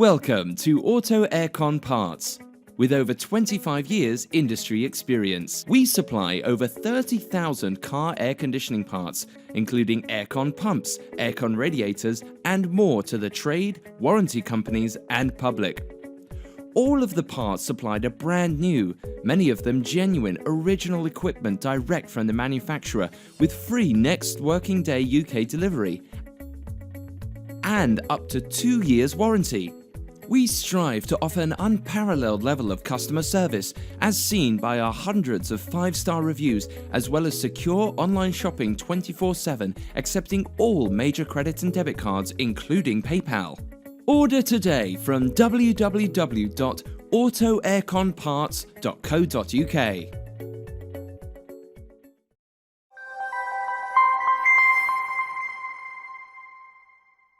Welcome to Auto Aircon Parts. With over 25 years industry experience, we supply over 30,000 car air conditioning parts, including aircon pumps, aircon radiators, and more to the trade, warranty companies, and public. All of the parts supplied are brand new, many of them genuine, original equipment direct from the manufacturer with free next working day UK delivery and up to 2 years warranty. We strive to offer an unparalleled level of customer service as seen by our hundreds of 5-star reviews, as well as secure online shopping 24/7, accepting all major credit and debit cards including PayPal. Order today from www.autoairconparts.co.uk.